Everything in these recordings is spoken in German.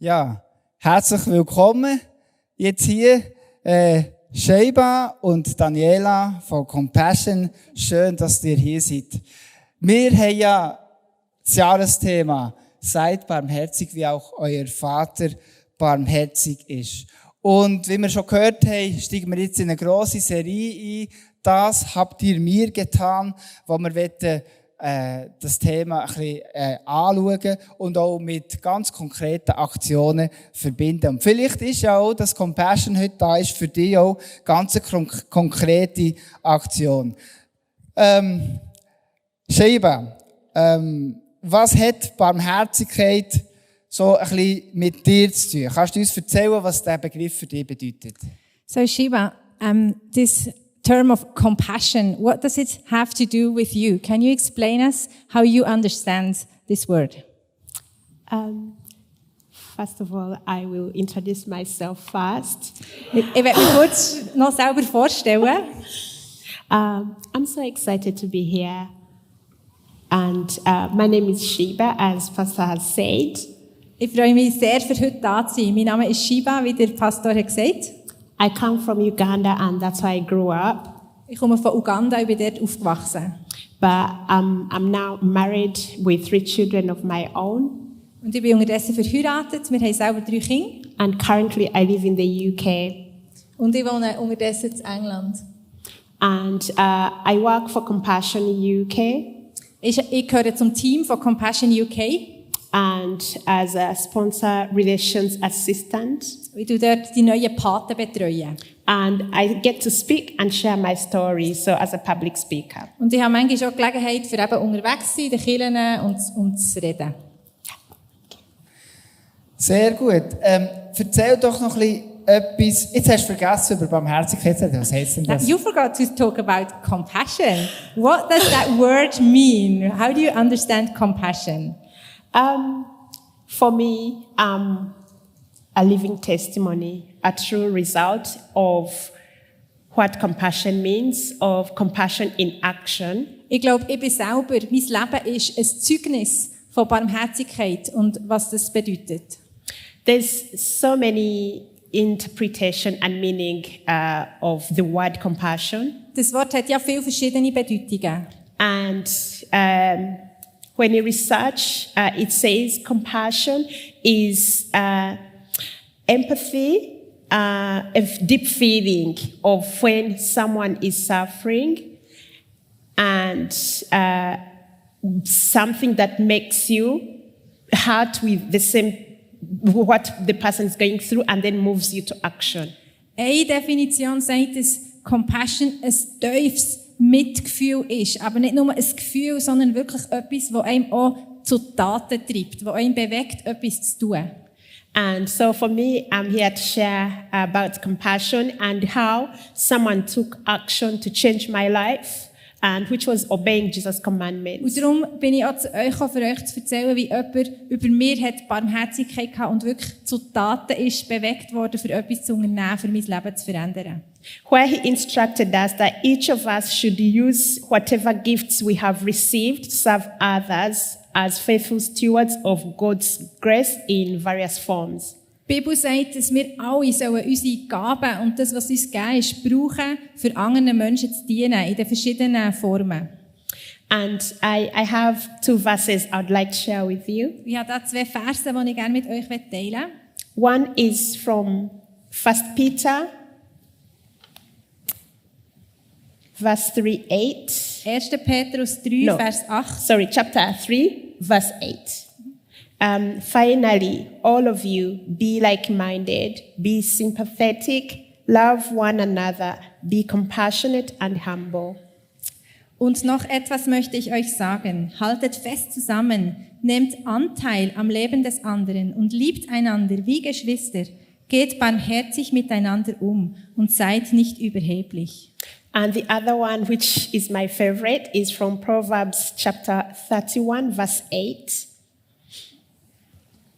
Ja, herzlich willkommen. Jetzt hier Sheiba und Daniela von Compassion. Schön, dass ihr hier seid. Wir haben ja das Jahresthema «Seid barmherzig, wie auch euer Vater barmherzig ist». Und wie wir schon gehört haben, steigen wir jetzt in eine grosse Serie ein. «Das habt ihr mir getan», wo wir wollen, das Thema ein bisschen anschauen und auch mit ganz konkreten Aktionen verbinden. Und vielleicht ist ja auch, dass Compassion heute da ist, für dich auch ganz eine konkrete Aktion. Sheiba, was hat Barmherzigkeit so ein bisschen mit dir zu tun? Kannst du uns erzählen, was der Begriff für dich bedeutet? So Sheiba, this term of compassion, what does it have to do with you? Can you explain us how you understand this word? First of all, I will introduce myself first. Ich werde mich kurz noch selber vorstellen. I'm so excited to be here. And my name is Sheiba, as Pastor has said. Ich freue mich sehr, für heute da zu sein. Mein Name ist Sheiba, wie der Pastor hat gesagt. I come from Uganda, and that's where I grew up. Ich komme von Uganda, ich bin dort aufgewachsen. But I'm now married with 3 children of my own. Und ich bin unterdessen verheiratet. Wir haben selber 3 Kinder. And currently I live in the UK. Und ich wohne unterdessen in England. And I work for Compassion UK. Ich gehöre zum Team von Compassion UK. And as a sponsor relations assistant. Ich tue dort die neuen Paten betreuen. And I get to speak and share my story, so as a public speaker. Und ich habe manchmal auch Gelegenheit, für eben unterwegs zu sein, in den Kirchen und zu reden. Sehr gut. Erzähl doch noch ein bisschen etwas. Jetzt hast du vergessen, über Barmherzigkeit zu reden. Was heisst denn das? You forgot to talk about compassion. What does that word mean? How do you understand compassion? For me, a living testimony, a true result of what compassion means, of compassion in action. Ich glaube, ich bin selber, mein Leben ist ein Zeugnis von Barmherzigkeit und was das bedeutet. There's so many interpretation and meaning of the word compassion. Das Wort hat ja viele verschiedene Bedeutungen. And when you research, it says compassion is empathy, a deep feeling of when someone is suffering, and something that makes you hurt with the same what the person is going through, and then moves you to action. Eine Definition sagt, dass Compassion ein tiefes Mitgefühl ist. Aber nicht nur ein Gefühl, sondern wirklich etwas, das einem auch zu Taten treibt, das einem bewegt, etwas zu tun. And so for me, I'm here to share about compassion and how someone took action to change my life, and which was obeying Jesus' commandments. Und darum bin ich auch zu euch, für euch zu erzählen, wie jemand über mir hat Barmherzigkeit gehabt und wirklich zu Taten ist bewegt worden, für etwas zu unternehmen, für mein Leben zu verändern. Where he instructed us that each of us should use whatever gifts we have received to serve others as faithful stewards of God's grace in various forms. Die Bibel sagt, dass wir alle sollen unsere Gaben und das, was uns gegeben ist, brauchen, für anderen Menschen zu dienen, in den verschiedenen Formen. And I have 2 verses I would like to share with you. Ich habe da 2 Verse, die ich gerne mit euch teilen möchte. One is from 1 Peter, verse 3:8. 1. Petrus 3, Vers 8. Sorry, chapter 3, verse 8. Finally, all of you, be like-minded, be sympathetic, love one another, be compassionate and humble. Und noch etwas möchte ich euch sagen. Haltet fest zusammen, nehmt Anteil am Leben des anderen und liebt einander wie Geschwister. Geht barmherzig miteinander um und seid nicht überheblich. And the other one, which is my favorite, is from Proverbs chapter 31, verse 8.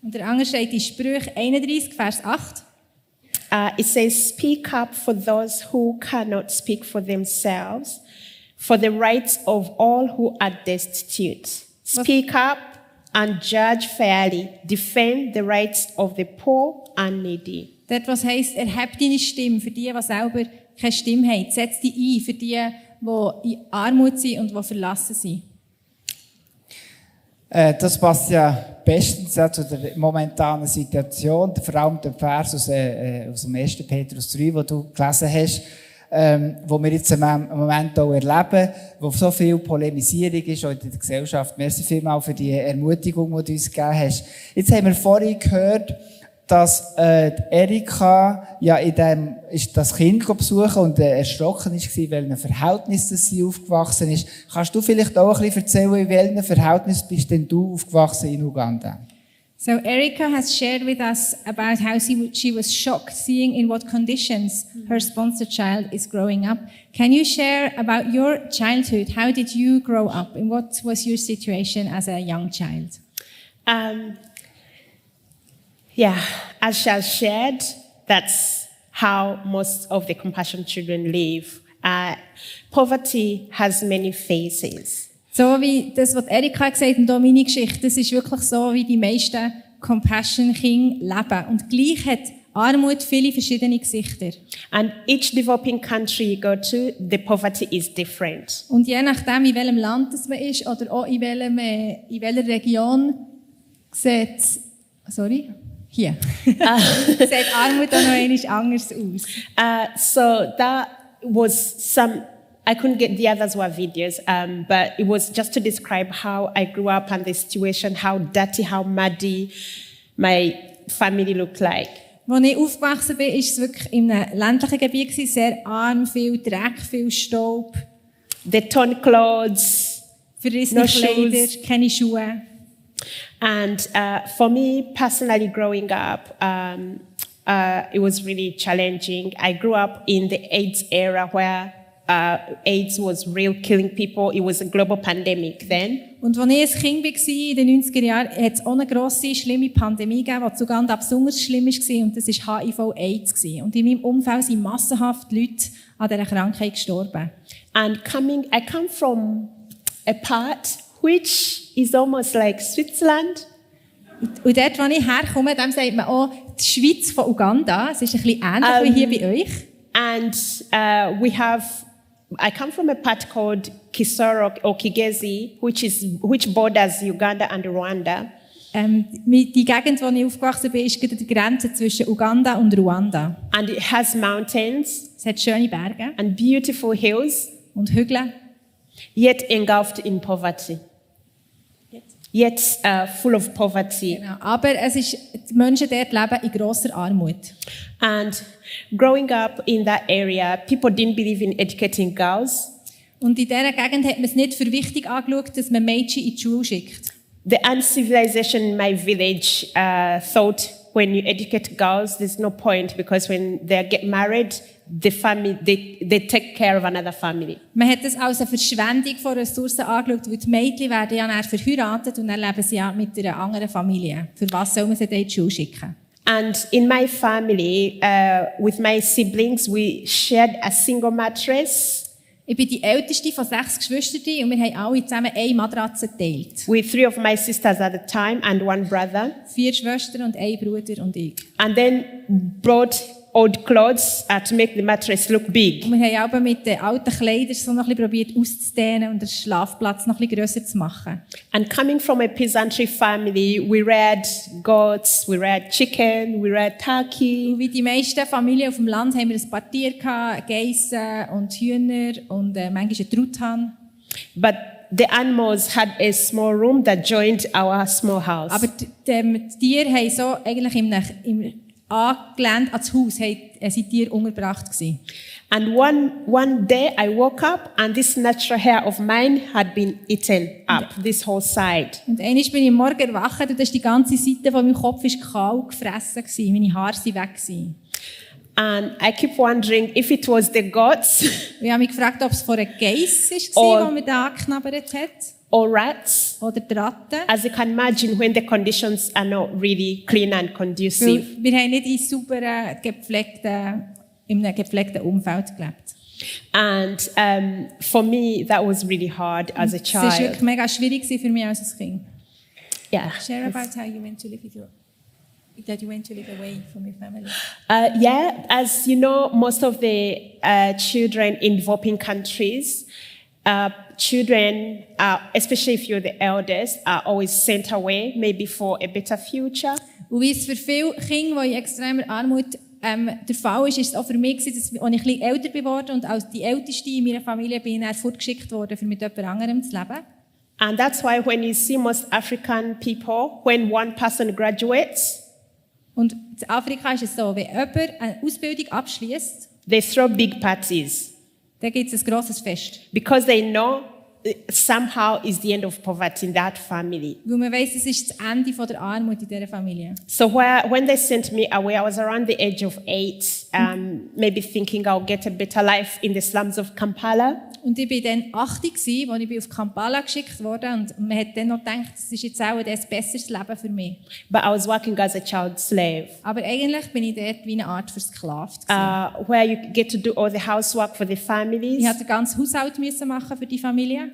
Und der andere steht in Sprüche 31, Vers 8. It says, speak up for those who cannot speak for themselves, for the rights of all who are destitute. Speak up and judge fairly. Defend the rights of the poor and needy. Dort, was heisst, erheb deine Stimme für die selber keine Stimme haben. Setz dich ein für die in Armut sind und die verlassen sind. Das passt ja bestens zu der momentanen Situation, vor allem der Vers aus dem 1. Petrus 3, den du gelesen hast, wo wir jetzt im Moment auch erleben, wo so viel Polemisierung ist auch in der Gesellschaft. Merci vielmals für die Ermutigung, die du uns gegeben hast. Jetzt haben wir vorhin gehört, dass Erika ja ist das Kind besuchen und erschrocken war, in welchem Verhältnis sie aufgewachsen ist. Kannst du vielleicht auch ein bisschen erzählen, in welchem Verhältnis bist denn du aufgewachsen in Uganda? So Erika has shared with us about how she was shocked seeing in what conditions her sponsor child is growing up. Can you share about your childhood? How did you grow up? And what was your situation as a young child? Yeah, as she has shared, that's how most of the compassion children live. Poverty has many faces. So wie das, was Erika gesagt hat und auch meine Geschichte, das ist wirklich so, wie die meisten Compassion-Kinder leben. Und gleich hat Armut viele verschiedene Gesichter. And each developing country you go to, the poverty is different. Und je nachdem, in welchem Land das man ist oder auch in welcher Region, sieht Armut auch noch einmal anders aus. So that was some. I couldn't get the others were videos, but it was just to describe how I grew up and the situation, how dirty, how muddy my family looked like. Als ich aufgewachsen bin, war es wirklich in einem ländlichen Gebiet, sehr arm, viel Dreck, viel Staub. The torn clothes, verrissene no Kleider, shoes. keine Schuhe. And for me personally, growing up, it was really challenging. I grew up in the AIDS era where AIDS was real, killing people. It was a global pandemic then. Und als ich ein Kind war, in den 90er Jahren, hat es auch eine grosse, schlimme Pandemie gegeben, die zu Uganda besonders schlimm war, und das war HIV-AIDS. Und in meinem Umfeld sind massenhaft Leute an dieser Krankheit gestorben. And I come from a part which is almost like Switzerland. Und dort, wo ich herkomme, dem sagt man auch die Schweiz von Uganda. Es ist ein bisschen ähnlich wie hier bei euch. And I come from a part called Kisoro or Kigezi, which borders Uganda and Rwanda. Die Gegend, wo ich aufgewachsen bin, ist an der Grenze zwischen Uganda und Ruanda. And it has mountains. Es hat schöne Berge. And beautiful hills. Und Hügel. Yet engulfed in poverty. Yet full of poverty. Genau. Aber die Menschen dort leben in grosser Armut. And growing up in that area, people didn't believe in educating girls. Und in dieser Gegend hat man es nicht für wichtig angeschaut, dass man Mädchen in die Schule schickt. The uncivilization in my village thought when you educate girls, there's no point because when they get married, the family they take care of another family. Man hat das als eine Verschwendung von Ressourcen angeschaut, weil die Mädchen werden ja dann verheiratet und dann leben sie ja mit einer anderen Familie. Für was soll man sie dann in die Schule schicken? And in my family, with my siblings, we shared a single mattress. Ich bin die älteste von 6 Geschwistern und wir haben alle zusammen eine Matratze geteilt. With 3 of my sisters at the time and 1 brother. 4 Schwestern und 1 Bruder und ich. And then brought old clothes to make the mattress look big. Und wir haben auch mit den alten Kleidern so noch ein bisschen probiert auszudehnen und den Schlafplatz noch ein bisschen grösser zu machen. And coming from a peasantry family, we reared goats, we reared chicken, we reared turkey. Und wie die meisten Familien auf dem Land haben wir ein paar Tiere gehabt, Geissen und Hühner und manchmal einen Truthahn. But the animals had a small room that joined our small house. Aber die Tiere haben so eigentlich im angelehnt an das Haus, sind Tiere untergebracht gewesen. And one day I woke up and this natural hair of mine had been eaten up, this whole side. Und einmal bin ich am Morgen erwacht und die ganze Seite von meinem Kopf war kahl gefressen gewesen. Meine Haare waren weg gewesen. And I keep wondering if it was the goats. Ich habe mich gefragt, ob es von einer Geiss war, die mir da angeknabbert hat. Or rats. Oder die Ratten. As you can imagine, when the conditions are not really clean and conducive. Wir haben nicht in sauberen, in einem gepflegten Umfeld gelebt. And for me, that was really hard as a child. Es war wirklich mega schwierig für mich als Kind. Yeah. Share about how you went to live away from your family. Yeah, as you know, most of the children in developing countries, children, especially if you're the eldest, are always sent away, maybe for a better future. Und wie es für viele Kinder, die in extremer Armut der Fall ist, ist es auch für mich, dass als ich ein bisschen älter geworden und als die Älteste in meiner Familie bin ich fortgeschickt worden, um mit jemand anderem zu leben. And that's why when you see most African people, when one person graduates, und in Afrika ist es so, wenn jemand eine Ausbildung abschließt, they throw big parties dann gibt es ein grosses Fest. because they know somehow is the end of poverty in that family. Weil man weiss, es ist das Ende von der Armut in dieser Familie. So when they sent me away, I was around the age of 8, maybe thinking I'll get a better life in the slums of Kampala. Und ich war dann 8, als ich auf Kampala geschickt wurde. Und man hat dann noch gedacht, das ist jetzt auch ein besseres Leben für mich. But I was working as a child slave. Aber eigentlich bin ich dort wie eine Art versklavt. Where you get to do all the housework for the families. Ich musste den ganzen Haushalt machen für die Familie.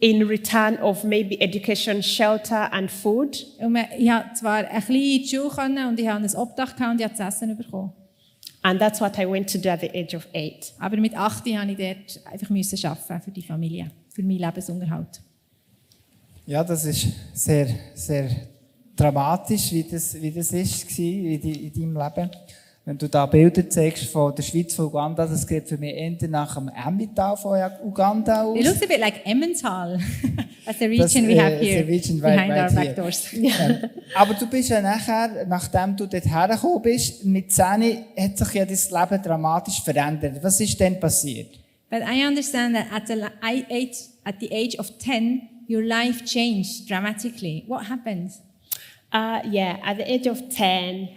In return of maybe education, shelter and food. Und ich konnte zwar ein bisschen in die Schule und ich hatte ein Obdach und ich habe zu essen bekommen. And that's what I went to do at the age of 8. Aber mit 8 musste ich dort einfach arbeiten für die Familie, für meinen Lebensunterhalt. Ja, das ist sehr, sehr dramatisch, wie das ist in deinem Leben. Wenn du da Bilder zeigst von der Schweiz, von Uganda, das geht für mich eher nach dem Emmental von Uganda aus. It looks a bit like Emmental. That's the region we have here, behind our back doors. Aber du bist ja nachher, nachdem du dort hergekommen bist, mit 10 hat sich ja dein Leben dramatisch verändert. Was ist denn passiert? But I understand that at the age of 10, your life changed dramatically. What happened? Yeah, at the age of 10,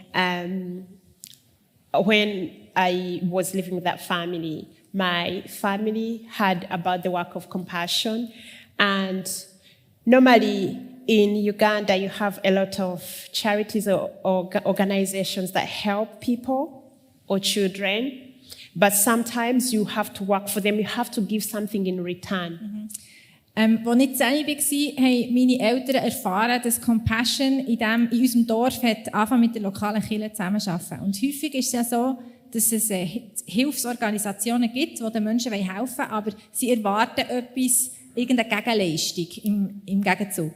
when I was living with that family, my family heard about the work of compassion. And normally in Uganda, you have a lot of charities or organizations that help people or children. But sometimes you have to work for them. You have to give something in return. Als ich 10 war, haben meine Eltern erfahren, dass Compassion in unserem Dorf angefangen mit der lokalen Kirche zusammenzuarbeiten. Und häufig ist es ja so, dass es Hilfsorganisationen gibt, die den Menschen helfen wollen, aber sie erwarten etwas, irgendeine Gegenleistung im Gegenzug.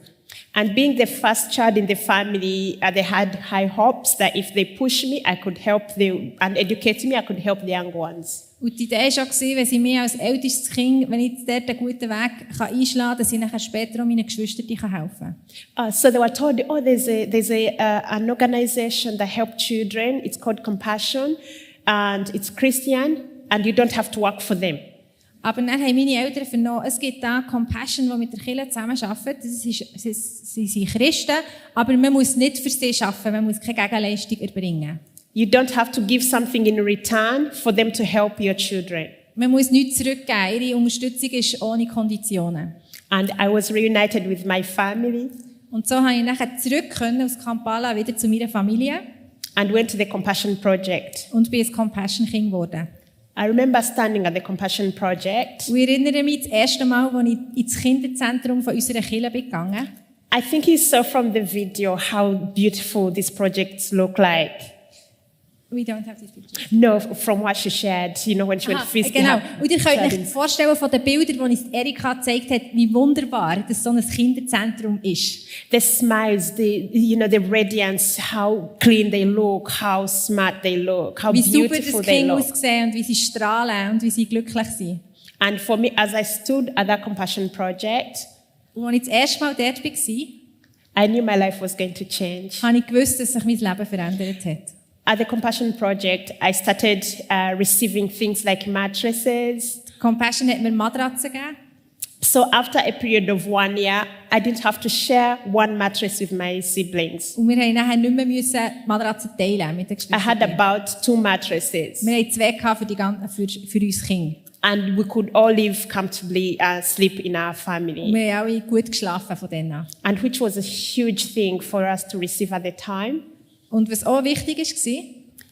And being the first child in the family, they had high hopes that if they push me, I could help and educate me, I could help the young ones. Und die Idee war auch, wenn sie mir als ältestes Kind, wenn ich dort einen guten Weg einschlagen kann, dass ich nachher später auch meinen Geschwistern helfen kann. So they were told, there's an organization that helps children. It's called Compassion, and it's Christian, and you don't have to work for them. Aber dann haben meine Eltern vernommen, es gibt da Compassion, die mit der Kirche zusammenarbeitet. Sie sind Christen, aber man muss nicht für sie arbeiten, man muss keine Gegenleistung erbringen. You don't have to give something in return for them to help your children. Man muss nichts zurückgeben, ihre Unterstützung ist ohne Konditionen. And I was reunited with my family. Und so konnte ich nachher zurück aus Kampala wieder zu meiner Familie. And went to the Compassion Project. Und bin ein Compassion-Kind geworden. I remember standing at the Compassion Project. Und ich erinnere mich das erste Mal, als ich ins Kinderzentrum von unserer Kirche gegangen bin. I think you saw from the video how beautiful these projects look like. We don't have this picture. No, from what she shared, when she went physically. Genau. Und ihr könnt euch vorstellen von den Bildern, die uns Erika gezeigt hat, wie wunderbar das so ein Kinderzentrum ist. The smiles, the radiance, how clean they look, how smart they look, how beautiful they look. Wie sauber das Kind aussehen und wie sie strahlen und wie sie glücklich sind. And for me, as I stood at that Compassion Project, und als ich das erste Mal dort war, I knew my life was going to change. Habe ich gewusst, dass sich mein Leben verändert hat. At the Compassion Project, I started receiving things like mattresses. Compassion hat mir Matratzen gegeben. So after a period of 1 year, I didn't have to share one mattress with my siblings. Und wir mussten nachher nicht mehr Matratzen teilen mit den Geschwistern. I had about 2 mattresses. Wir hatten 2 für uns Kinder. And we could all live comfortably, sleep in our family. Und wir haben alle gut geschlafen von denen an. And which was a huge thing for us to receive at the time. Und was auch wichtig war,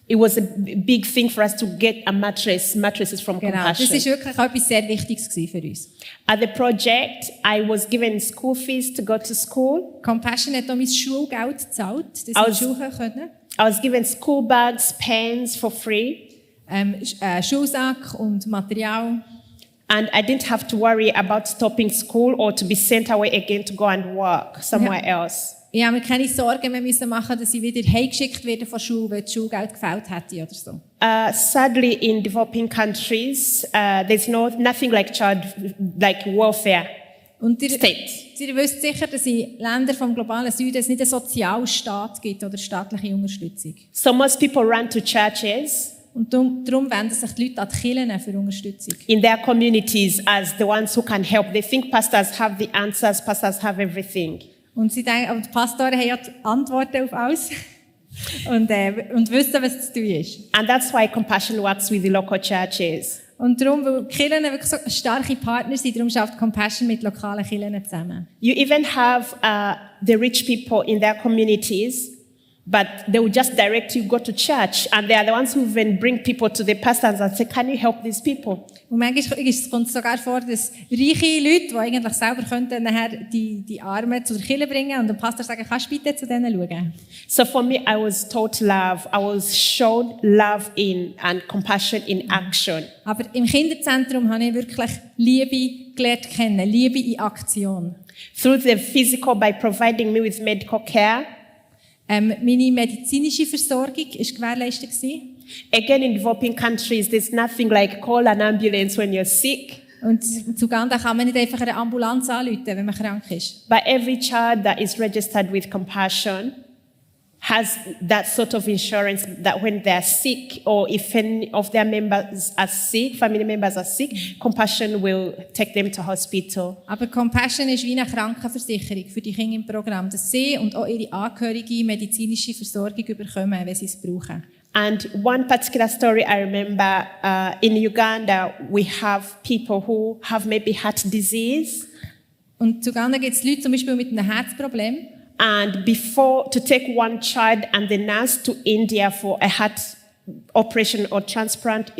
It was a big thing for us to get a mattresses from Genau, das Compassion. ist wirklich etwas sehr Wichtiges gewesen für uns. At the project, I was given school fees to go to school. Compassion hat auch mein Schulgeld gezahlt, dass ich Aus- in die Schule können. I was given school bags, pens for free. Schulsack und Material. And I didn't have to worry about stopping school or to be sent away again to go and work somewhere else. Ich habe mir keine Sorgen mehr müssen machen, dass ich wieder heimgeschickt werde von der Schule, weil das Schulgeld gefällt hätte oder so. Sadly, in developing countries, there's nothing like welfare Und ihr state. wisst sicher, dass in Ländern vom globalen Süden es nicht einen Sozialstaat gibt oder staatliche Unterstützung. So most people run to churches Und darum wenden sich die Leute an die Kirchen für Unterstützung. in their communities as the ones who can help. They think pastors have the answers, pastors have everything. Und sie denken, aber die Pastoren haben ja die Antworten auf alles und wissen, was zu tun ist. And that's why Compassion works with the local churches. Und darum, weil die Kirchen wirklich so starke Partner sind, darum schafft Compassion mit lokalen Kirchen zusammen. You even have the rich people in their communities, but they will just direct you go to church, and they are the ones who even bring people to the pastors and say, "Can you help these people?" Und manchmal kommt es sogar vor, dass reiche Leute, die eigentlich selber könnten, nachher die Armen zu der Kirche bringen und der Pastor sagen, kannst du bitte zu denen schauen? So for me, I was taught love. I was shown love and compassion in action. Aber im Kinderzentrum habe ich wirklich Liebe gelernt kennen, Liebe in Aktion. Through the physical, by providing me with medical care. Meine medizinische Versorgung war gewährleistet gewesen. Again, in developing countries, there's nothing like call an ambulance when you're sick. Und zu Uganda kann man nicht einfach eine Ambulanz anrufen, wenn man krank ist. But every child that is registered with Compassion has that sort of insurance that when they're sick or if any of their members are sick, family members are sick, Compassion will take them to hospital. Aber Compassion ist wie eine Krankenversicherung für die Kinder im Programm, dass sie und auch ihre Angehörigen medizinische Versorgung bekommen, wenn sie es brauchen. And one particular story I remember, in Uganda, we have people who have maybe heart disease. Und zu Uganda gibt es Leute zum Beispiel mit einem Herzproblem. And before to take one child and the nurse to India for a heart operation or transplant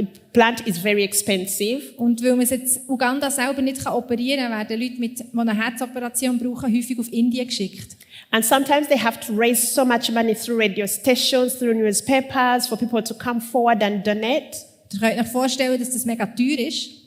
is very expensive. Und weil man es jetzt Uganda selber nicht operieren kann, werden Leute, die eine Herzoperation brauchen, häufig auf Indien geschickt. And sometimes they have to raise so much money through radio stations, through newspapers, for people to come forward and donate. Ihr könnt euch vorstellen, dass das mega teuer ist.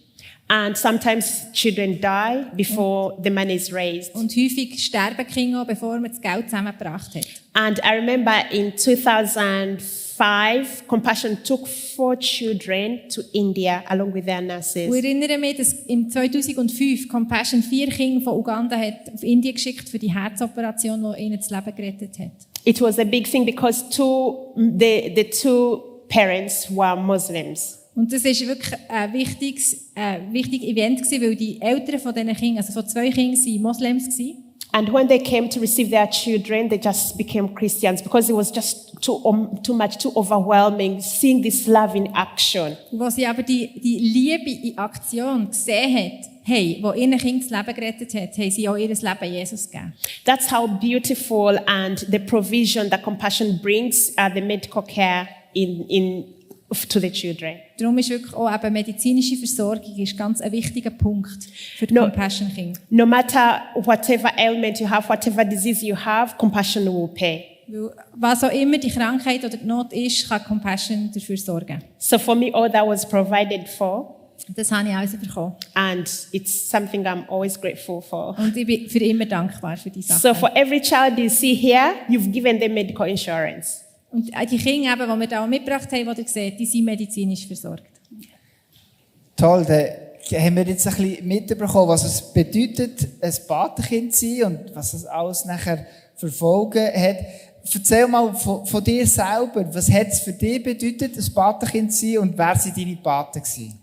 And sometimes children die before the money is raised. Und häufig sterben Kinder, bevor man das Geld zusammengebracht hat. And I remember in 2005, Compassion took 4 children to India along with their nurses. Ich erinnere mich, dass im 2005 Compassion 4 Kinder von Uganda hat auf Indien geschickt für die Herzoperation, die ihnen das Leben gerettet hat. It was a big thing because the two parents were Muslims. Und das ist wirklich ein wichtiges Event gewesen, weil die Eltern von diesen Kindern, also von 2 Kindern, waren Moslems gewesen. And when they came to receive their children, they just became Christians because it was just too much, too overwhelming, seeing this love in action. Und als sie aber die Liebe in Aktion gesehen haben, wo ihren Kind das Leben gerettet hat, haben sie auch ihr Leben Jesus gegeben. That's how beautiful and the provision that Compassion brings the medical care to the children. Darum ist wirklich auch eben medizinische Versorgung ist ganz ein wichtiger Punkt für die Compassion-Kinder. No matter whatever ailment you have, whatever disease you have, Compassion will pay. Weil was auch immer die Krankheit oder die Not ist, kann Compassion dafür sorgen. So for me, all that was provided for. Das habe ich alles bekommen. And it's something I'm always grateful for. Und ich bin für immer dankbar für diese Sache. So for every child you see here, you've given them medical insurance. Und die Kinder, die wir da mitgebracht haben, die ihr seht, die sind medizinisch versorgt. Toll, dann haben wir jetzt ein bisschen mitbekommen, was es bedeutet, ein Patenkind zu sein und was es alles nachher für Folgen hat. Erzähl mal von dir selber, was hat es für dich bedeutet, ein Patenkind zu sein und wer sind deine Paten gewesen?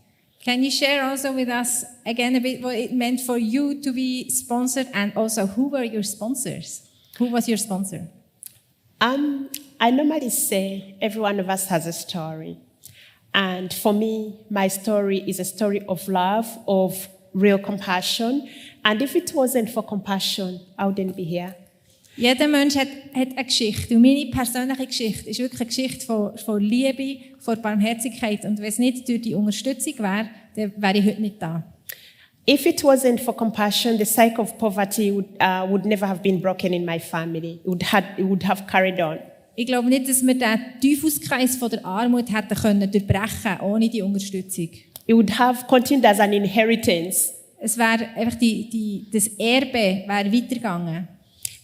Can you share also with us again a bit what it meant for you to be sponsored and also who were your sponsors? Who was your sponsor? I normally say every one of us has a story. And for me, my story is a story of love, of real compassion. And if it wasn't for compassion, I wouldn't be here. Jeder Mensch hat eine Geschichte. Und meine persönliche Geschichte ist wirklich eine Geschichte von Liebe, von Barmherzigkeit. Und wenn es nicht durch die Unterstützung wäre, dann wäre ich heute nicht da. If it wasn't for compassion, the cycle of poverty would never have been broken in my family. It would have carried on. Ich glaube nicht, dass wir den Teufelskreis von der Armut hätten können durchbrechen ohne die Unterstützung. It would have continued as an inheritance. Es wäre einfach das Erbe wäre weitergegangen.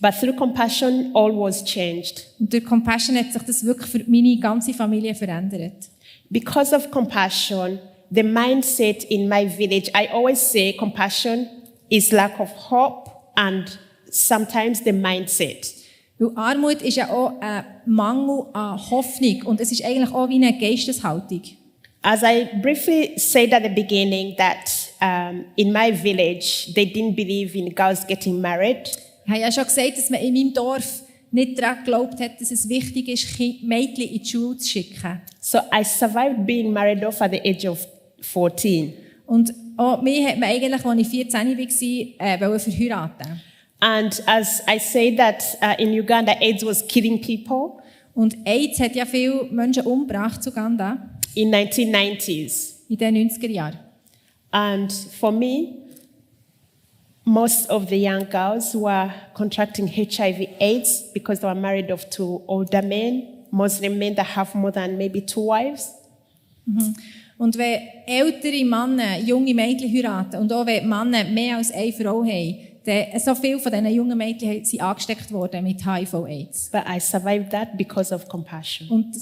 But through compassion, all was changed. Und durch Compassion hat sich das wirklich für meine ganze Familie verändert. Because of compassion, the mindset in my village, I always say compassion is lack of hope and sometimes the mindset. Weil Armut ist ja auch ein Mangel an Hoffnung und es ist eigentlich auch wie eine Geisteshaltung. As I briefly said at the beginning that in my village, they didn't believe in girls getting married. Ich habe ja schon gesagt, dass man in meinem Dorf nicht daran geglaubt hat, dass es wichtig ist, Mädchen in die Schule zu schicken. So I survived being married off at the age of 14. Und auch mich hat man eigentlich, als ich 14 war, verheiraten. And as I say that in Uganda, AIDS was killing people. Und AIDS hat ja viele Menschen umgebracht in Uganda. In 1990s. In den 90er Jahren. And for me, most of the young girls were contracting HIV/AIDS because they were married off to older men, Muslim men that have more than maybe 2 wives. Mhm. Und wenn ältere Männer junge Mädchen heiraten und auch wenn Männer mehr als eine Frau haben, dann so viele von diesen jungen Mädchen sind angesteckt worden mit HIV/AIDS. But I survived that because of compassion. Und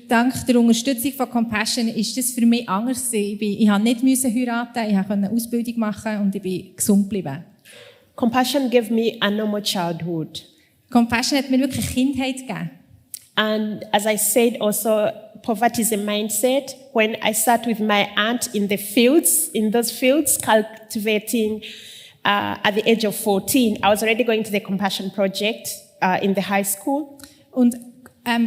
dank der Unterstützung von Compassion ist das für mich anders gewesen. Ich musste nicht heiraten, ich konnte eine Ausbildung machen und ich bin gesund geblieben. Compassion gave me a normal childhood. Compassion hat mir wirklich Kindheit gegeben. And as I said also, poverty is a mindset. When I sat with my aunt in the fields, in those fields, cultivating at the age of 14, I was already going to the Compassion Project in the high school. Und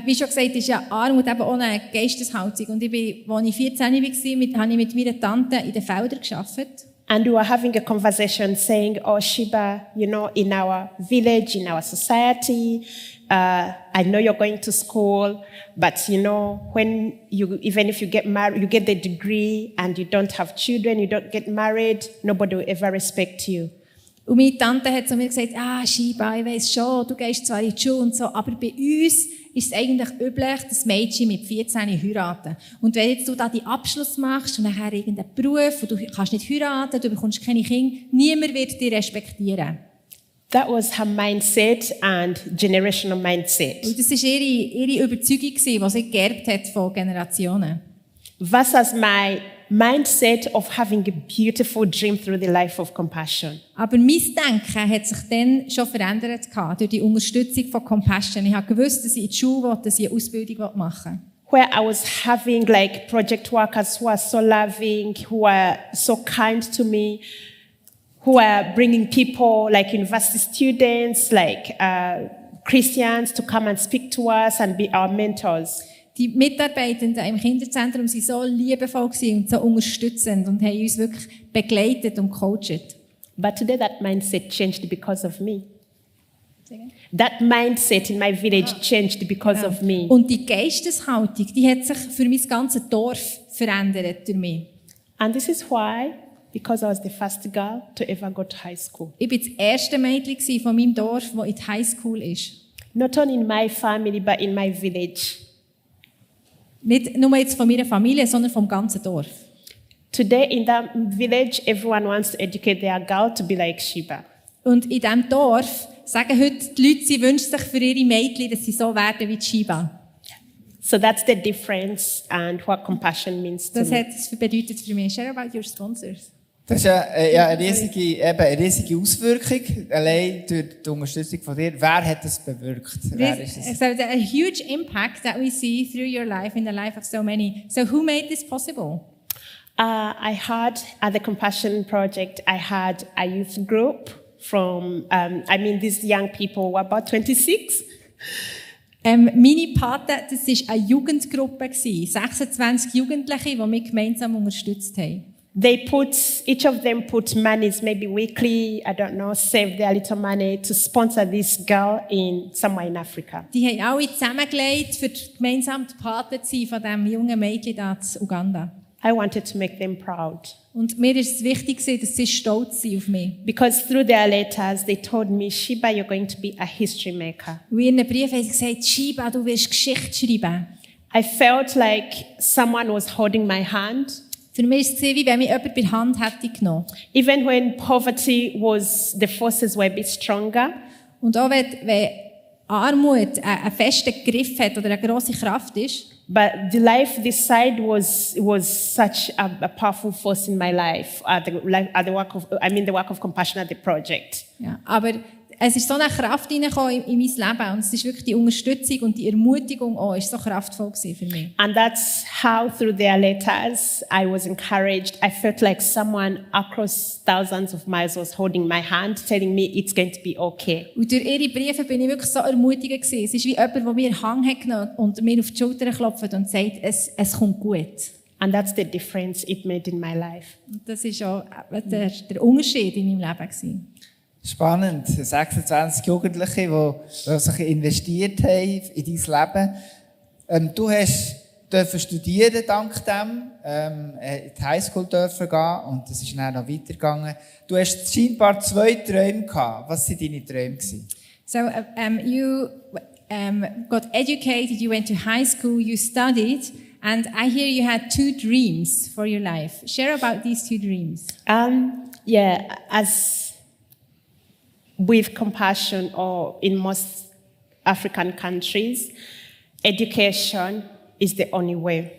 wie schon gesagt, ist ja Armut eben auch eine Geisteshaltung. Und als ich 14 war, habe ich mit meiner Tante in den Feldern gearbeitet. And we were having a conversation saying, oh, Sheiba, you know, in our village, in our society, I know you're going to school, but you know, even if you get married, you get the degree and you don't have children, you don't get married, nobody will ever respect you. Und meine Tante hat zu mir gesagt, Sheiba, ich weiss schon, du gehst zwar in die Schule und so, aber bei uns ist es eigentlich üblich, dass Mädchen mit 14 heiraten. Und wenn jetzt du da die Abschluss machst und nachher irgendeinen Beruf und du kannst nicht heiraten, du bekommst keine Kinder, niemand wird dich respektieren. That was her mindset and generational mindset. Und das war ihre Überzeugung, die sie geerbt hat von Generationen. Versus my mindset of having a beautiful dream through the life of compassion. Aber mein Denken hat sich dann schon verändert durch die Unterstützung von Compassion. Ich habe gewusst, dass ich in die Schule will, dass ich eine Ausbildung machen will. Where I was having like project workers who are so loving, who are so kind to me, who are bringing people like university students, like Christians to come and speak to us and be our mentors. Die Mitarbeitenden im Kinderzentrum waren so liebevoll und so unterstützend und haben uns wirklich begleitet und gecoacht. But today that mindset changed because of me. That mindset in my village changed because of me. Und die Geisteshaltung, die hat sich für mein ganzes Dorf verändert durch mich. And this is why, because I was the first girl to ever go to high school. Ich war das erste Mädchen von meinem Dorf, das in die High School ist. Not only in my family, but in my village. Nicht nur jetzt von meiner Familie, sondern vom ganzen Dorf. Today in that village, everyone wants to educate their girl to be like Sheiba. Und in diesem Dorf sagen heute die Leute, sie wünschen sich für ihre Mädchen, dass sie so werden wie Sheiba. So that's the difference and what compassion means to me. Das bedeutet für mich. Share about your sponsors. Das ist eine riesige Auswirkung, allein durch die Unterstützung von dir. Wer hat das bewirkt? Wer ist es? So a huge impact that we see through your life, in the life of so many. So who made this possible? I had, at the Compassion Project, I had a youth group from, these young people were about 26. Meine Paten, das war eine Jugendgruppe, 26 Jugendliche, die wir gemeinsam unterstützt haben. each of them put monies, maybe weekly, I don't know, save their little money to sponsor this girl somewhere in Africa. Die haben alle zusammengelegt, für gemeinsam die Pate zu sein von diesem jungen Mädchen da in Uganda. I wanted to make them proud. Und mir ist es wichtig, dass sie stolz sind auf mich. Because through their letters, they told me, Sheiba, you're going to be a history maker. Wie in einem Brief haben sie gesagt, Sheiba, du wirst Geschichte schreiben. I felt like someone was holding my hand. Für mich war es, wie wenn mich jemand bei der Hand hätte genommen. Even when poverty the forces were a bit stronger. Und auch wenn Armut einen festen Griff hat oder eine grosse Kraft ist. But the life this side was such a powerful force in my life. The work of compassion at the project. Ja, aber es ist so eine Kraft reingekommen in mein Leben und es ist wirklich die Unterstützung und die Ermutigung auch ist so kraftvoll gewesen für mich. And that's how through their letters I was encouraged. I felt like someone across thousands of miles was holding my hand, telling me it's going to be okay. Und durch ihre Briefe bin ich wirklich so ermutigend gewesen. Es ist wie jemand, der mir einen Hang hat genommen und mir auf die Schulter klopft und sagt, es kommt gut. And that's the difference it made in my life. Und das ist auch der Unterschied in meinem Leben gewesen. Spannend. 26 Jugendliche, die sich investiert haben in dein Leben. Du durfte studieren dank dem, in die Highschool dürfen gehen und es ist dann noch weitergegangen. Du hast scheinbar 2 Träume gehabt. Was waren deine Träume? So, you got educated, you went to high school, you studied, and I hear you had 2 dreams for your life. Share about these 2 dreams. As with compassion, or in most African countries, education is the only way.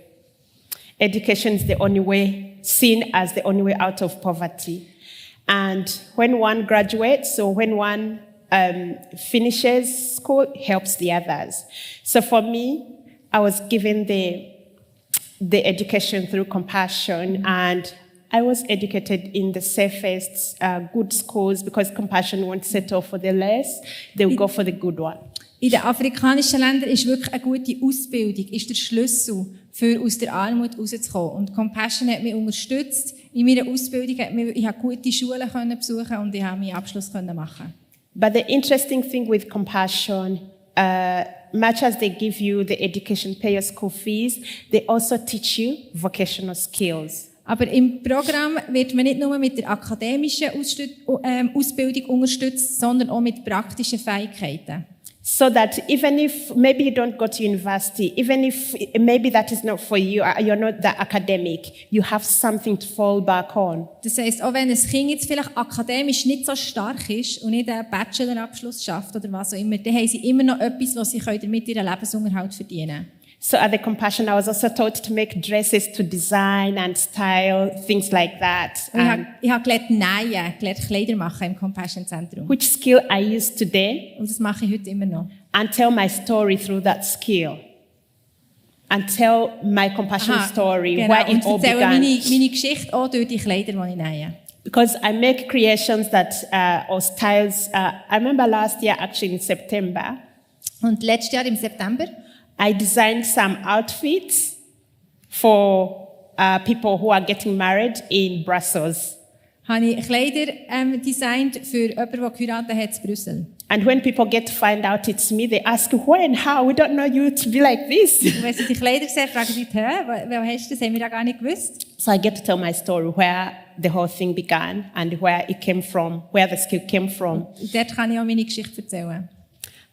Education is the only way, seen as the only way out of poverty. And when one graduates, or when one finishes school, it helps the others. So for me, I was given the education through compassion, and I was educated in the safest, good schools because compassion won't settle for the less, they will go for the good one. In den afrikanischen Ländern ist wirklich eine gute Ausbildung ist der Schlüssel, für aus der Armut rauszukommen. Und Compassion hat mich unterstützt. In meiner Ausbildung ich habe gute Schulen besuchen und ich habe meinen Abschluss machen. But the interesting thing with Compassion, much as they give you the education, pay your school fees, they also teach you vocational skills. Aber im Programm wird man nicht nur mit der akademischen Ausbildung unterstützt, sondern auch mit praktischen Fähigkeiten. So that even if maybe you don't go to university, even if maybe that is not for you, you're not that academic, you have something to fall back on. Das heisst, auch wenn ein Kind jetzt vielleicht akademisch nicht so stark ist und nicht einen Bachelorabschluss schafft oder was auch immer, dann haben sie immer noch etwas, was sie damit ihren Lebensunterhalt verdienen können. So at the Compassion, I was also taught to make dresses, to design and style, things like that. Ich habe gelernt nähen, Kleider machen im Compassion Zentrum. Which skill I use today. Und das mache ich heute immer noch. And tell my story through that skill. And tell my compassion story, genau. where it all began. Und erzähle meine Geschichte auch durch die Kleider, die ich nähe. Because I make creations or styles. I remember last year, actually in September. Und letztes Jahr im September I designed some outfits for people who are getting married in Brussels. Habe ich Kleider designt für jemanden, der geheiratet hat in Brüssel. And when people get to find out it's me, they ask, where and how? We don't know you to be like this. Und wenn sie die Kleider sehen, fragen sie, wo hast du das? Haben wir ja gar nicht gewusst. So I get to tell my story, where the whole thing began and where it came from, where the skill came from. Und dort kann ich auch meine Geschichte erzählen.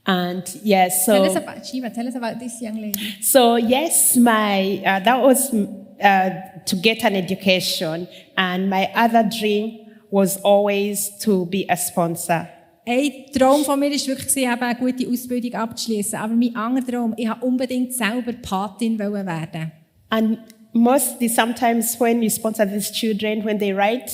And yes, so Sheiba, tell us about this young lady. So yes, that was to get an education, and my other dream was always to be a sponsor. Ein Traum von mir war wirklich, eben eine gute Ausbildung abzuschließen. Aber mein anderer Traum, ich wollte unbedingt selber Patin werden. And sometimes when you sponsor these children, when they write,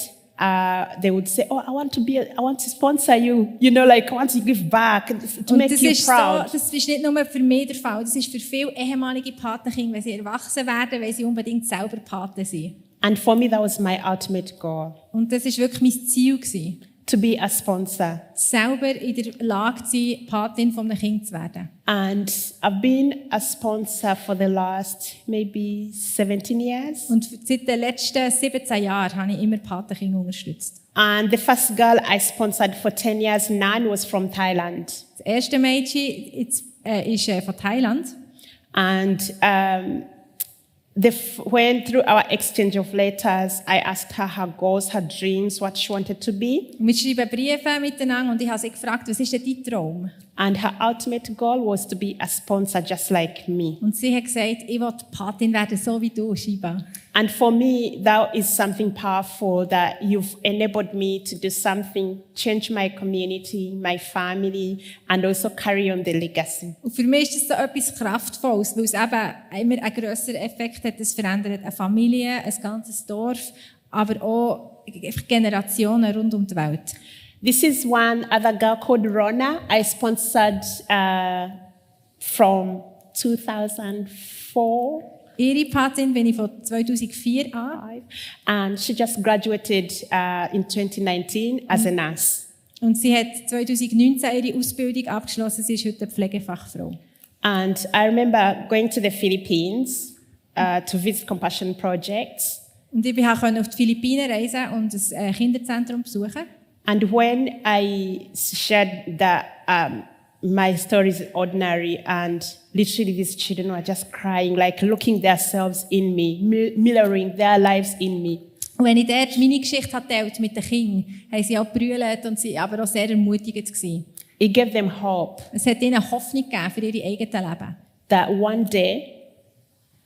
they would say, "Oh, I want to sponsor you. You know, like I want to give back to make you proud." So, das ist nicht nur für mich der Fall. Das ist für viele ehemalige Patenkinder, wenn sie erwachsen werden, weil sie unbedingt selber Paten sind. And for me, that was my ultimate goal. Und das ist wirklich mein Ziel gewesen. to be a sponsor. selber in der Lage zu sein, Patin von einem Kind zu werden. And I've been a sponsor for the last maybe 17 years. Und seit den letzten 17 Jahren habe ich immer Patenkinder unterstützt. And the first girl I sponsored for 10 years, Nan, was from Thailand. Das erste Mädchen ist von Thailand. And when through our exchange of letters, I asked her goals, her dreams, what she wanted to be. Und wir schreiben Briefe miteinander und ich habe sie gefragt, was ist denn dein Traum? And her ultimate goal was to be a sponsor just like me. Und sie hat gesagt, ich will Patin werden, so wie du, Sheiba. And for me, that is something powerful that you've enabled me to do something, change my community, my family, and also carry on the legacy. Und für mich ist das so etwas Kraftvolles, weil es eben immer einen grösseren Effekt hat. Es verändert eine Familie, ein ganzes Dorf, aber auch Generationen rund um die Welt. This is one other girl called Rona. I sponsored from 2004. Ihre Patin bin ich von 2004 an. And she just graduated in 2019 as a nurse. Und sie hat 2019 ihre Ausbildung abgeschlossen. Sie ist heute eine Pflegefachfrau. And I remember going to the Philippines to visit compassion projects. Und ich konnte auf die Philippinen reisen und ein Kinderzentrum besuchen. And when I shared that my story is ordinary, and literally these children were just crying, like looking themselves in me, mirroring their lives in me. Und wenn ich dort meine Geschichte erzählt mit den Kindern, haben sie auch gebrüllt und sie aber auch sehr ermutigend gewesen. It gave them hope. Es hat ihnen Hoffnung gegeben für ihre eigenen Leben. That one day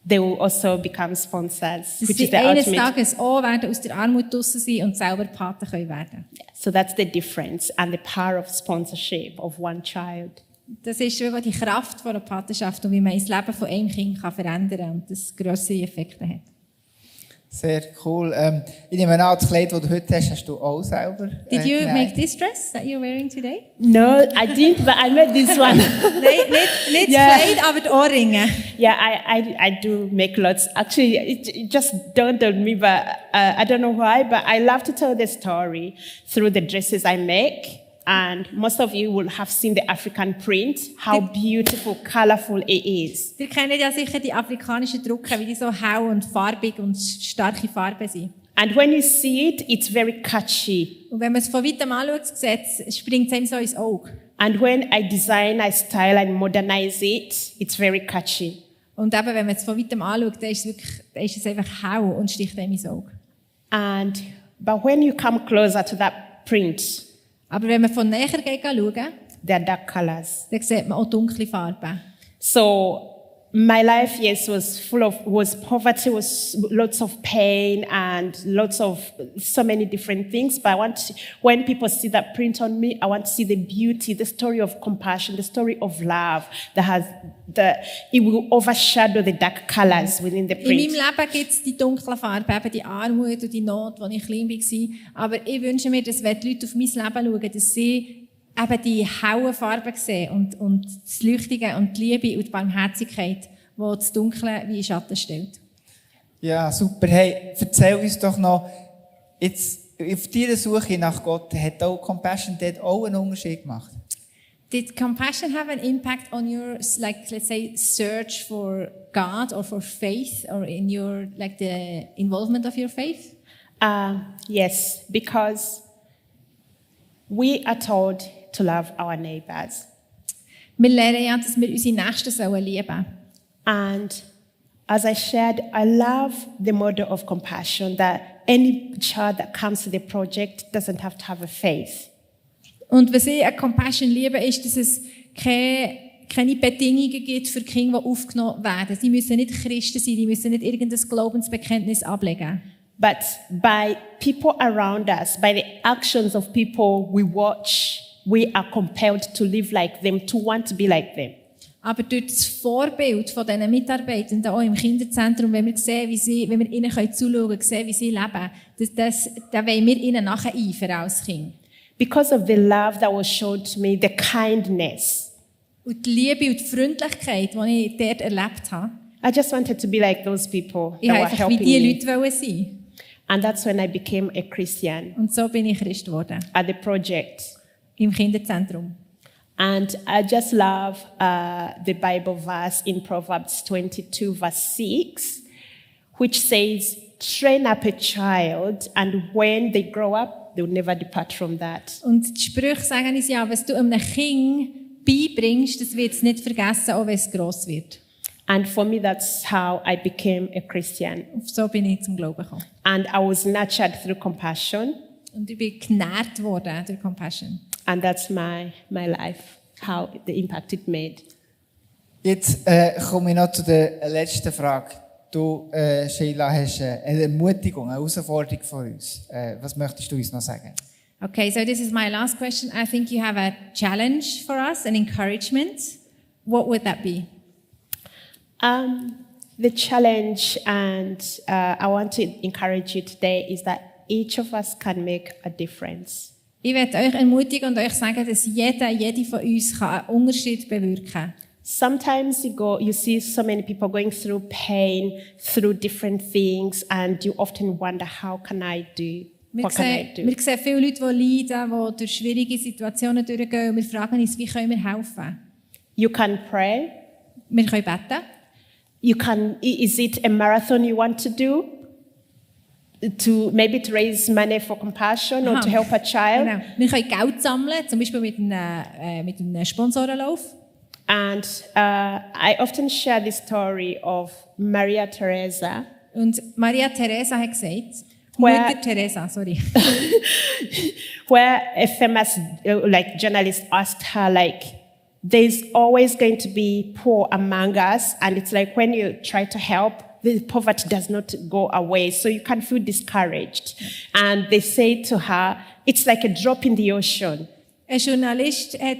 they will also become sponsors, Dass which sie is the eines ultimate. Tages auch werden aus der Armut draussen sein und selber Paten können werden. So that's the difference and the power of sponsorship of one child. Das ist wirklich die Kraft von einer Patenschaft und wie man das Leben von einem Kind kann verändern kann und das grosse Effekte hat. Sehr cool. Ich nehme an, das Kleid, das du heute hast du auch selber Did you genäht? make this dress that you're wearing today? No, I didn't, but I made this one. Nein, nicht Yeah. das Kleid, aber die Ohrringe. Yeah, I do make lots. Actually, it just dawned on me, but I don't know why, but I love to tell the story through the dresses I make. And most of you will have seen the African print, how beautiful, colorful it is. Ihr kennt ja sicher die afrikanischen Drucke, wie die so hell und farbig und starke Farben sind. And when you see it, it's very catchy. Und wenn man es von weitem anschaut, springt es einem so ins Auge. And when I design, I style and modernize it, it's very catchy. Und eben, wenn man es von weitem anschaut, dann ist es einfach hell und sticht einem ins Auge. But when you come closer to that print, Aber wenn man von näher schaut, there are dark colors. dann sieht man auch dunkle Farben. So my life, yes, was poverty, was lots of pain and lots of so many different things. But when people see that print on me, I want to see the beauty, the story of compassion, the story of love it will overshadow the dark colors within the In print. meinem Leben gibt es die dunklen Farben, eben die Armut und die Not, als ich klein war. Aber ich wünsche mir, dass wenn die Leute auf mein Leben schauen, dass sie eben die hellen Farben sehen und das Leuchtige und die Liebe und die Barmherzigkeit, die das Dunkle wie in Schatten stellt. Ja, super. Hey, erzähl uns doch noch, jetzt auf deiner Suche nach Gott, hat auch Compassion dort auch einen Unterschied gemacht? Did compassion have an impact on your, like, let's say, search for God or for faith, or in your, like, the involvement of your faith? Yes, because we are told to love our neighbors. Wir lernen ja, dass wir unsere Nächsten lieben sollen. And as I shared, I love the model of compassion that any child that comes to the project doesn't have to have a faith. Und was ich an Compassion liebe, ist, dass es keine Bedingungen gibt für Kinder, die aufgenommen werden. Sie müssen nicht Christen sein, die müssen nicht irgendein Glaubensbekenntnis ablegen. But by people around us, by the actions of people we watch, we are compelled to live like them, to want to be like them. Aber durch das Vorbild von diesen Mitarbeitenden, auch im Kinderzentrum, wenn wir sehen, wenn wir ihnen zuschauen können, sehen, wie sie leben, da wollen wir ihnen nacheifern als Kind. Because of the love that was shown to me, the kindness. Und die Liebe und die Freundlichkeit, die ich dort erlebt habe. I just wanted to be like those people Ich that wollte were einfach wie helping die me. Leute sein. And that's when I became a Christian Und so bin ich Christ geworden. at the project. Im Kinderzentrum. And I just love the Bible verse in Proverbs 22, verse 6, which says, train up a child, and when they grow up, they will never depart from that. Und die Sprüche sagen uns ja, was du einem Kind beibringst, das wird es nicht vergessen, auch wenn es gross wird. And for me, that's how I became a Christian. Und so bin ich zum Glauben gekommen. And I was nurtured through compassion. Und ich bin genährt worden durch Compassion. And that's my life, how the impact it made. Jetzt komme ich noch zu der letzten Frage. Du, Sheila, hast eine Ermutigung, eine Herausforderung von uns. Was möchtest du uns noch sagen? Okay, so this is my last question. I think you have a challenge for us, an encouragement. What would that be? The challenge, and I want to encourage you today, is that each of us can make a difference. Ich werde euch ermutigen und euch sagen, dass jede von uns kann einen Unterschied bewirken kann. Sometimes you see so many people going through pain, through different things, and you often wonder, how can I do? What can I do? Wir sehen viele Leute, die leiden, die durch schwierige Situationen durchgehen, und wir fragen uns, wie können wir helfen? You can pray. Wir können beten. Is it a marathon you want to do? Maybe to raise money for compassion or to help a child? Genau. Wir können Geld sammeln, zum Beispiel mit einem Sponsorenlauf. And I often share the story of Maria Teresa. Und Maria Teresa hat gesagt, Where- Mutter Teresa, sorry. Where a famous journalist asked her, there's always going to be poor among us, and it's like when you try to help, the poverty does not go away, so you can feel discouraged. And they say to her, it's like a drop in the ocean. Ein Journalist hat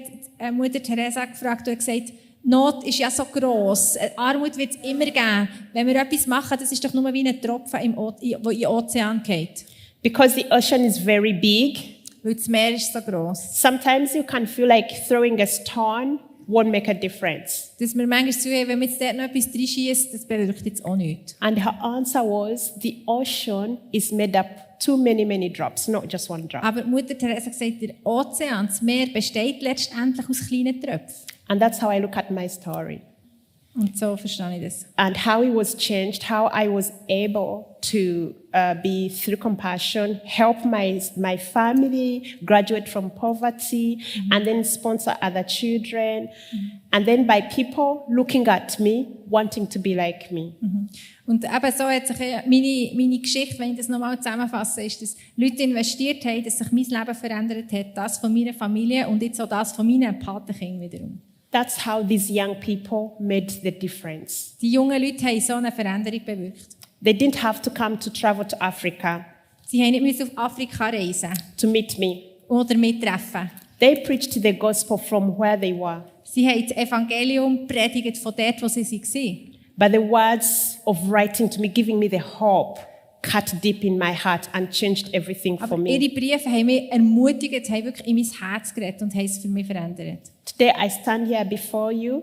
Mutter Teresa gefragt und gesagt, Not ist ja so gross, Armut wird es immer geben. Wenn wir etwas machen, das ist doch nur wie ein Tropfen, der in den Ozean geht. Because the ocean is very big, Weil das Meer ist so gross. sometimes you can feel like throwing a stone won't make a difference. Dass wir manchmal so, wenn man jetzt dort noch etwas reinschießt, das bewirkt jetzt auch nichts. And her answer was, the ocean is made up too many drops, not just one drop. Aber Mutter Teresa hat gesagt, der Ozean, das Meer, besteht letztendlich aus kleinen Tröpfen. And that's how I look at my story. Und so verstehe ich das. And how it was changed, how I was able to be, through compassion, help my family graduate from poverty, and then sponsor other children, and then by people looking at me, wanting to be like me. Und eben so hat sich meine Geschichte, wenn ich das nochmal zusammenfasse, ist, dass Leute investiert haben, dass sich mein Leben verändert hat, das von meiner Familie und jetzt auch das von meinen Patenkindern wiederum. That's how these young people made the difference. Die jungen Leute haben so eine Veränderung bewirkt. They didn't have to come to travel to Africa Sie haben nicht auf Afrika reisen to meet me. oder mittreffen. They preached the gospel from where they were. Sie haben das Evangelium predigt von dort, wo sie waren. But the words of writing to me, giving me the hope, cut deep in my heart and changed everything for Aber me. ihre Briefe haben mich ermutigt, haben wirklich in mein Herz geredet und haben es für mich verändert. Today I stand here before you,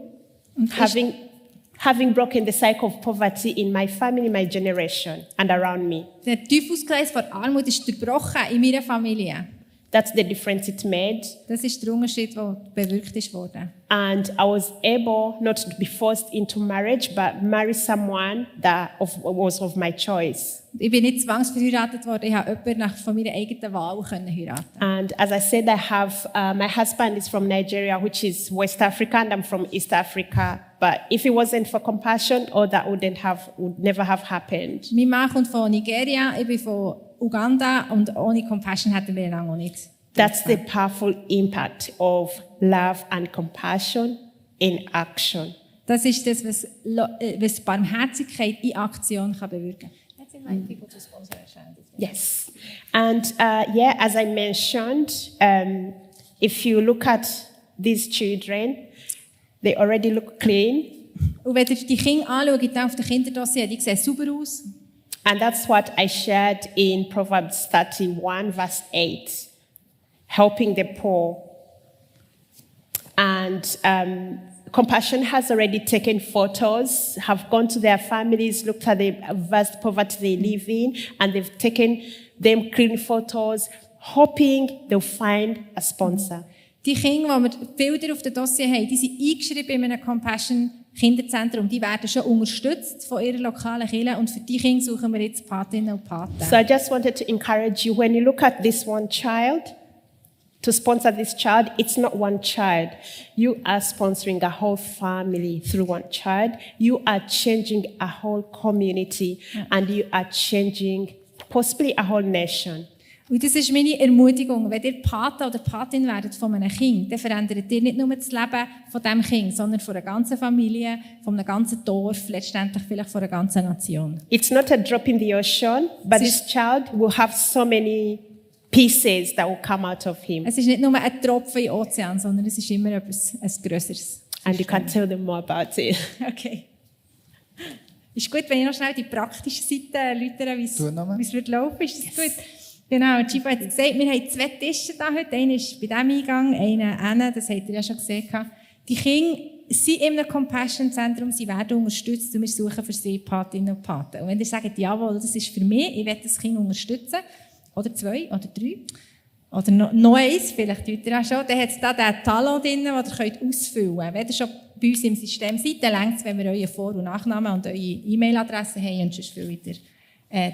Und having broken the cycle of poverty in my family, my generation, and around me. der Teufelskreis von Armut ist durchbrochen in meiner Familie. That's the difference it made. Das ist der Unterschied, der bewirkt ist worden. And I was able not to be forced into marriage, but marry someone that was of my choice. Ich bin nicht zwangsverheiratet worden, ich habe jemanden von meiner eigenen Wahl heiraten. And as I said, I have my husband is from Nigeria, which is West Africa, and I'm from East Africa. But if it wasn't for compassion, all that would never have happened. Mein Mann kommt von Nigeria, ich bin von Uganda und ohne Compassion hätten wir lange auch nicht. That's the powerful impact of love and compassion in action. Das ist das, was Barmherzigkeit in Aktion kann bewirken. Let's invite people to sponsor a child. Yes. And as I mentioned, if you look at these children, they already look clean. Und wenn ihr die Kinder anschaut, auf der Kinderdossier, die sehen sauber aus. And that's what I shared in Proverbs 31, verse 8, helping the poor. And Compassion has already taken photos, have gone to their families, looked at the vast poverty they live in, and they've taken them clean photos, hoping they'll find a sponsor. Die Kinder, die wir die Bilder auf dem Dossier haben, die sind eingeschrieben in einem Compassion-Kinderzentrum. Die werden schon unterstützt von ihrer lokalen Kirche. Und für die Kinder suchen wir jetzt Patinnen und Paten. So I just wanted to encourage you, when you look at this one child, to sponsor this child, it's not one child. You are sponsoring a whole family through one child. You are changing a whole community, and you are changing possibly a whole nation. Und das ist meine Ermutigung. Wenn ihr Pate oder Patin werdet von einem Kind, dann verändert ihr nicht nur das Leben von diesem Kind, sondern von einer ganzen Familie, von einem ganzen Dorf, letztendlich vielleicht von einer ganzen Nation. It's not a drop in the ocean, but this child will have so many pieces that will come out of him. Es ist nicht nur ein Tropfen im Ozean, sondern es ist immer etwas Größeres. And you can tell them more about it. Okay. Ist gut, wenn ich noch schnell die praktische Seite erläutere, wie es wird laufen. Ist das gut? Genau, Sheiba hat gesagt, wir haben 2 Tische da heute. Einer ist bei diesem Eingang, einer, das habt ihr ja schon gesehen. Die Kinder sind in einem Compassion-Zentrum, sie werden unterstützt und wir suchen für sie Patinnen und Paten. Und wenn ihr sagt, jawohl, das ist für mich, ich will das Kind unterstützen, oder 2 oder 3, oder noch eins, vielleicht tut ihr auch schon, dann hat es da den Talon drin, den ihr ausfüllen könnt. Wenn ihr schon bei uns im System seid, dann reicht es, wenn wir euren Vor- und Nachnamen und eure E-Mail-Adresse haben und sonst füllt ihr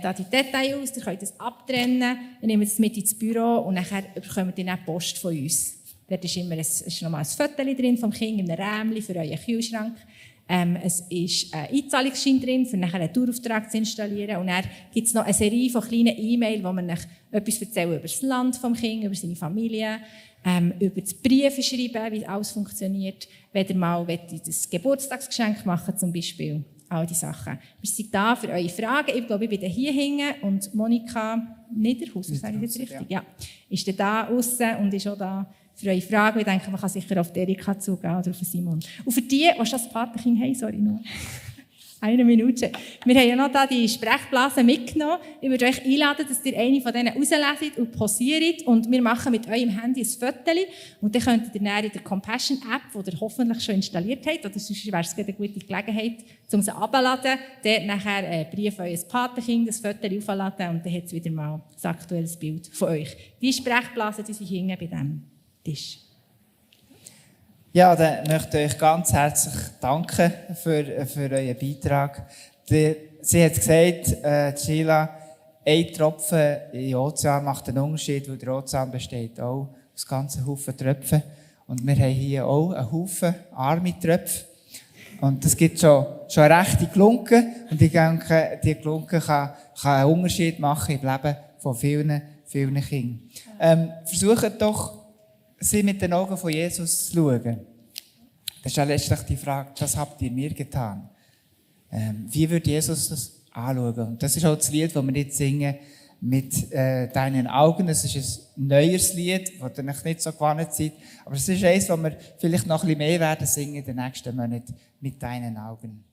da die Details aus, ihr könnt es abtrennen, ihr nehmt es mit ins Büro und nachher bekommt ihr dann Post von uns. Dort ist immer nochmal ein Foto drin vom Kind in einem Rämchen für euren Kühlschrank. Es ist ein Einzahlungsschein drin, für nachher einen Dauerauftrag zu installieren. Und dann gibt es noch eine Serie von kleinen E-Mails, wo man etwas erzählt über das Land vom Kind, über seine Familie, über das Briefe schreiben, wie alles funktioniert. Wenn ihr mal das Geburtstagsgeschenk machen zum Beispiel. All diese Sachen. Wir sind da für eure Fragen. Ich glaube, ich bin hier hinten und Monika Niederhauser, sage ich das richtig? Ja. Ist da aussen und ist auch da für eure Fragen. Ich denke, man kann sicher auf Erika zugehen oder auf Simon. Und für die schon das Patenkind haben, sorry, nur eine Minute. Wir haben ja noch da die Sprechblase mitgenommen. Ich würde euch einladen, dass ihr eine von denen rauslest und posiert. Und wir machen mit eurem Handy ein Foto. Und dann könnt ihr dann in der Compassion-App, die ihr hoffentlich schon installiert habt, oder sonst wäre es eine gute Gelegenheit, um sie abzuladen, dann nachher einen Brief für euer Patenkind, das Foto aufladen und dann hat es wieder mal ein aktuelles Bild von euch. Die Sprechblasen, die sind hinten bei diesem Tisch. Ja, dann möchte ich euch ganz herzlich danken für euren Beitrag. Sie hat gesagt, Sheila, ein Tropfen im Ozean macht einen Unterschied, weil der Ozean besteht auch aus ganzen Haufen Tröpfen. Und wir haben hier auch einen Haufen arme Tröpfe. Und das gibt schon rechte Glunken. Und ich denke, die Glunken kann einen Unterschied machen im Leben von vielen Kindern. Versucht doch, sie mit den Augen von Jesus zu schauen. Das ist ja letztlich die Frage, was habt ihr mir getan? Wie würde Jesus das anschauen? Und das ist auch das Lied, das wir jetzt singen, mit deinen Augen. Das ist ein neues Lied, das ihr nicht so gewohnt seid. Aber es ist eines, das wir vielleicht noch ein bisschen mehr werden singen in den nächsten Monaten, mit deinen Augen.